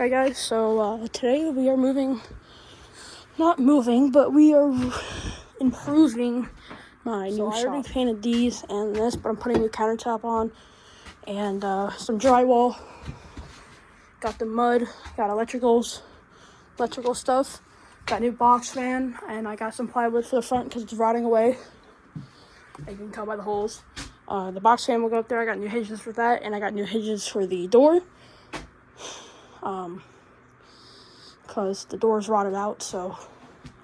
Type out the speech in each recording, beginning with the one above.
Hi guys, so today we are not moving, but we are improving my new shop. I already painted these and this, but I'm putting a new countertop on and some drywall. Got the mud, got electrical stuff, got a new box fan, and I got some plywood for the front because it's rotting away. You can tell by the holes. The box fan will go up there. I got new hinges for that, and I got new hinges for the door. Because the door's rotted out, so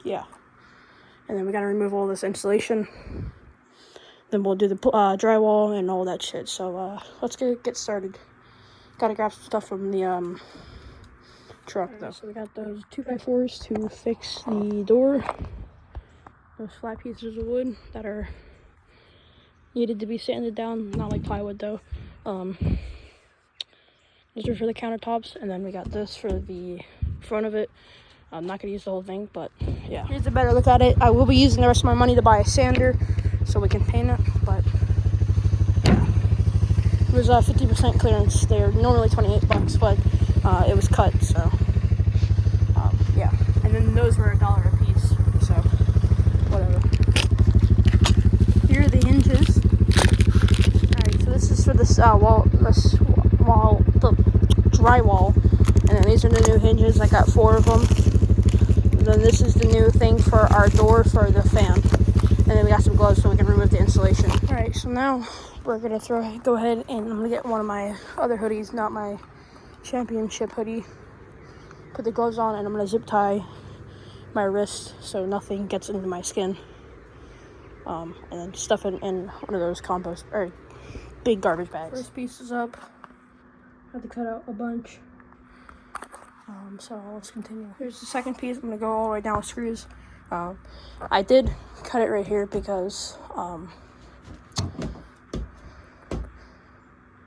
yeah. And then we gotta remove all this insulation. Then we'll do the drywall and all that shit. So let's get started. Gotta grab some stuff from the truck though. So we got those 2x4s to fix the door. Those flat pieces of wood that are needed to be sanded down, not like plywood though. Those are for the countertops, and then we got this for the front of it. I'm not going to use the whole thing, but yeah. Here's a better look at it. I will be using the rest of my money to buy a sander so we can paint it, but yeah. It was 50% clearance. They're normally $28, but it was cut, so yeah. And then those were $1 a piece, so whatever. Here are the hinges. Alright, so this is for this the drywall, and then these are the new hinges. I got 4 of them. And then this is the new thing for our door for the fan, and then we got some gloves so we can remove the insulation. All right, so now we're gonna go ahead and I'm gonna get one of my other hoodies, not my championship hoodie, put the gloves on, and I'm gonna zip tie my wrist so nothing gets into my skin, and then stuff it in one of those compost or big garbage bags. First piece is up. Had to cut out a bunch. So let's continue. Here's the second piece. I'm gonna go all the way down with screws. I did cut it right here because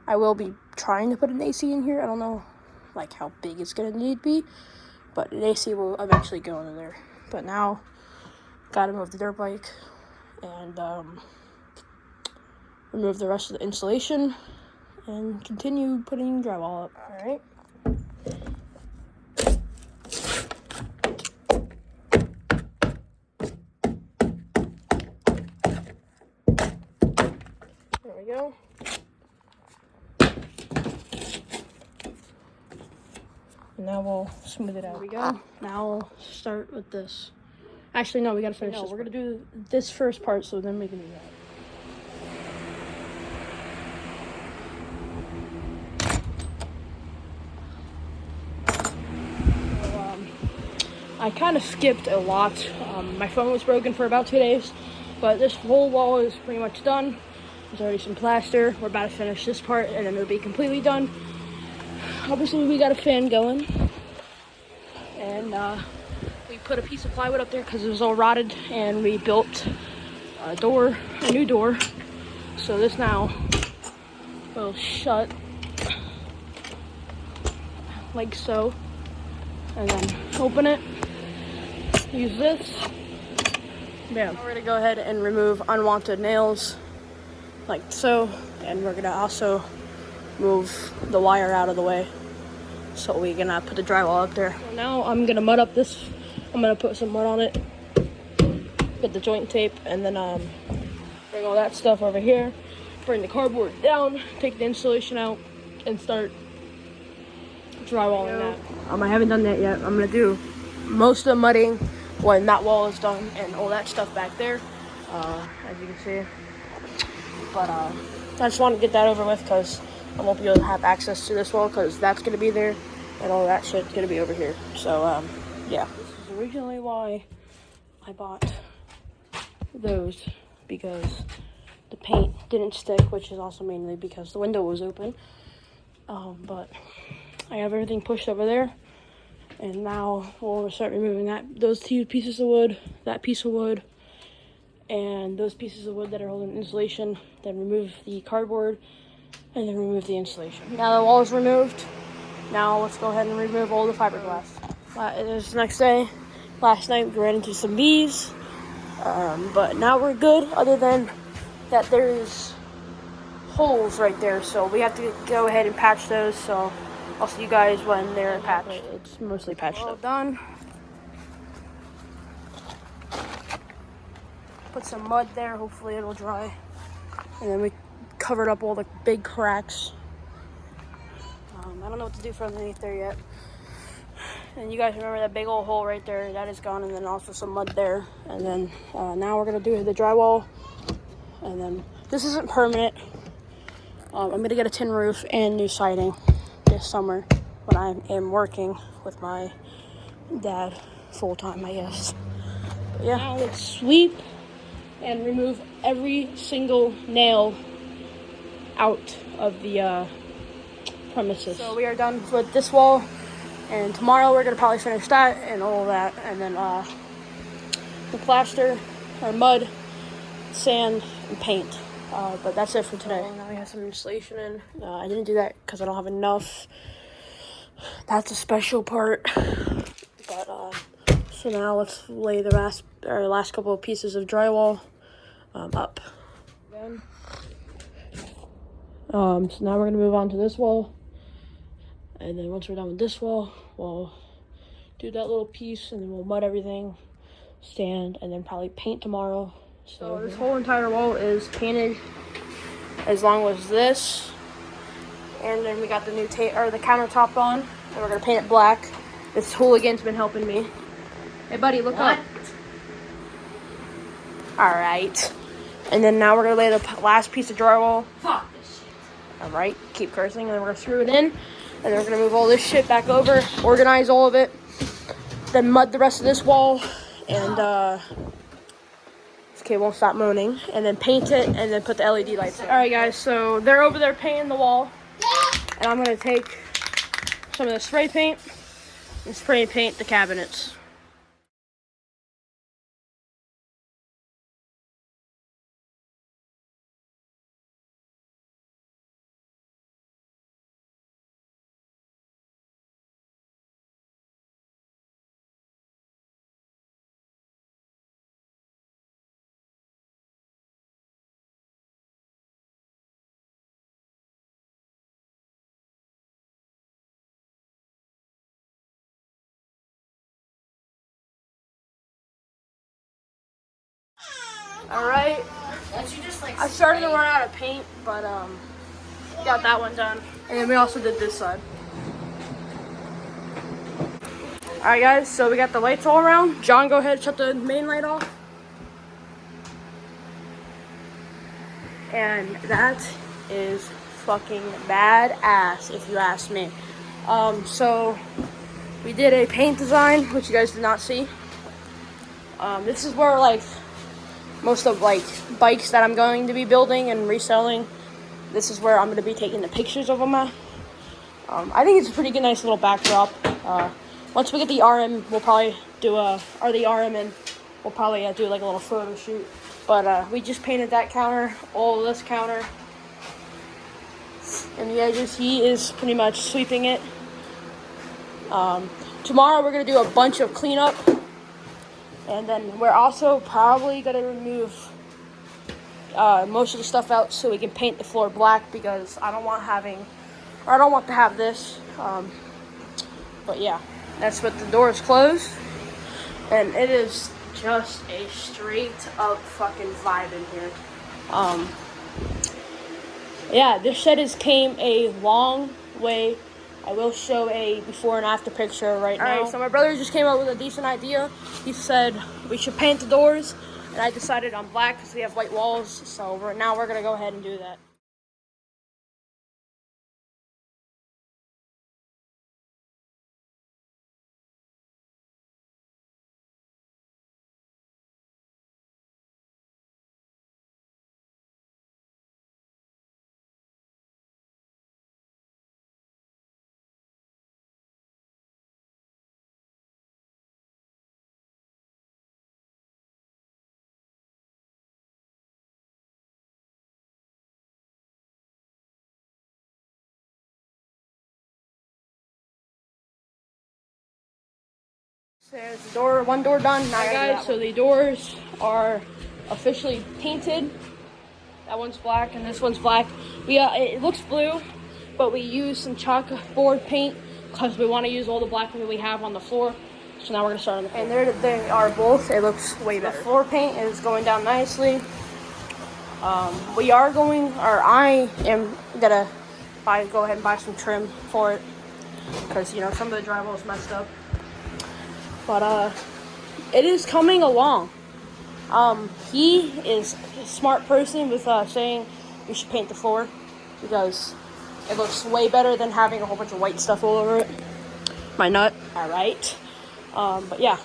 I will be trying to put an AC in here. I don't know like how big it's gonna need to be, but an AC will eventually go into there. But now, gotta move the dirt bike and remove the rest of the insulation and continue putting drywall up. All right. There we go. And now we'll smooth it out. There we go. Now we'll start with this. Actually, no, we gotta finish this. We're gonna do this first part, so then we can do that. I kind of skipped a lot. My phone was broken for about 2 days, but this whole wall is pretty much done. There's already some plaster. We're about to finish this part, and then it'll be completely done. Obviously, we got a fan going, and we put a piece of plywood up there because it was all rotted, and we built a new door. So this now will shut like so, and then open it. Use this. Yeah. Now we're gonna go ahead and remove unwanted nails like so, and we're gonna also move the wire out of the way so we can put the drywall up there. So now I'm gonna mud up this. I'm gonna put some mud on it, get the joint tape, and then bring all that stuff over here, bring the cardboard down, take the insulation out, and start drywalling that. I haven't done that yet. I'm gonna do most of the mudding when that wall is done and all that stuff back there, as you can see. But I just want to get that over with because I won't be able to have access to this wall because that's gonna be there and all that shit's gonna be over here. So yeah, this is originally why I bought those, because the paint didn't stick, which is also mainly because the window was open. But I have everything pushed over there, and now we'll start removing those 2 pieces of wood, that piece of wood, and those pieces of wood that are holding insulation. Then remove the cardboard, and then remove the insulation. Now the wall is removed. Now let's go ahead and remove all the fiberglass. It is the next day. Last night we ran into some bees, but now we're good. Other than that, there's holes right there, so we have to go ahead and patch those. So I'll see you guys when they're patched. It's mostly patched up. Done. Put some mud there. Hopefully it'll dry. And then we covered up all the big cracks. I don't know what to do for underneath there yet. And you guys remember that big old hole right there? That is gone. And then also some mud there. And then now we're going to do the drywall. And then this isn't permanent. I'm going to get a tin roof and new siding this summer when I am working with my dad full time, I guess. But yeah, now let's sweep and remove every single nail out of the premises. So we are done with this wall, and tomorrow we're gonna probably finish that and all of that, and then the plaster or mud, sand, and paint. But that's it for today. Now we have some insulation in. I didn't do that because I don't have enough. That's a special part. But so now let's lay the last couple of pieces of drywall up. So now we're gonna move on to this wall, and then once we're done with this wall, we'll do that little piece, and then we'll mud everything, sand, and then probably paint tomorrow. So this whole entire wall is painted as long as this, and then we got the new the countertop on, and we're gonna paint it black. This hooligan's been helping me. Hey buddy, look up. All right. And then now we're gonna lay the last piece of drywall. Fuck this shit. All right, keep cursing, and then we're gonna screw it in, and then we're gonna move all this shit back over, organize all of it, then mud the rest of this wall, and okay, won't stop moaning, and then paint it, and then put the LED lights in. All right, guys, so they're over there painting the wall, and I'm gonna take some of the spray paint and spray paint the cabinets. All right. I started to run out of paint, but got that one done, and then we also did this side. All right, guys. So we got the lights all around. John, go ahead, shut the main light off. And that is fucking badass, if you ask me. So we did a paint design, which you guys did not see. This is where like most of like bikes that I'm going to be building and reselling, this is where I'm going to be taking the pictures of them at. I think it's a pretty good, nice little backdrop. Once we get the RM, we'll probably do the RM, and we'll probably do like a little photo shoot. But we just painted that counter, all of this counter, and the edges. He is pretty much sweeping it. Tomorrow we're going to do a bunch of cleanup. And then we're also probably going to remove most of the stuff out so we can paint the floor black, because I don't want to have this. But yeah, that's what the door is closed. And it is just a straight up fucking vibe in here. Yeah, this shed came a long way. I will show a before and after picture right now. Alright, so my brother just came up with a decent idea. He said we should paint the doors, and I decided on black because we have white walls. So now we're gonna go ahead and do that. So there's the door, one door done. Now guys, so the doors are officially painted. That one's black and this one's black. It looks blue, but we used some chalkboard paint because we want to use all the black that we have on the floor. So now we're gonna start on the floor. And there they are both. It looks way better. The floor paint is going down nicely. We are going, or I am gonna go ahead and buy some trim for it because you know some of the drywall is messed up. But it is coming along. He is a smart person with saying you should paint the floor because it looks way better than having a whole bunch of white stuff all over it. My nut. All right. But yeah,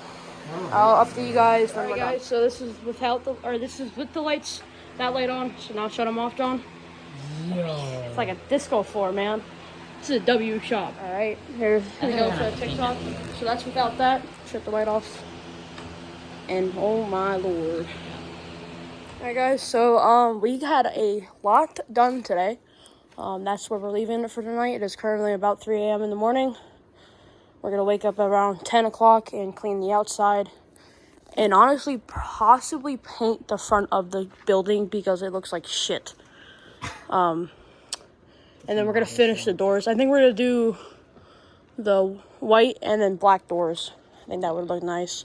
I'll update you guys when we're done. So this is without the, or this is with the lights, that light on. So now shut them off, John. It's like a disco floor, man. This is a W shop. All right, here we go to TikTok. So that's without that. Shut the light off. And oh my lord. All right, guys. So we had a lot done today. That's where we're leaving it for tonight. It is currently about 3 a.m. in the morning. We're going to wake up around 10 o'clock and clean the outside. And honestly, possibly paint the front of the building because it looks like shit. And then we're going to finish the doors. I think we're going to do the white and then black doors. I think that would look nice.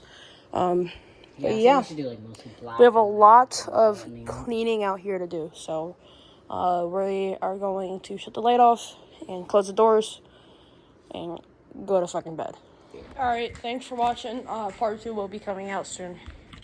Yeah. We should do, like, mostly black. We have a lot of cleaning out here to do. So we are going to shut the light off and close the doors and go to fucking bed. Alright, thanks for watching. Part 2 will be coming out soon.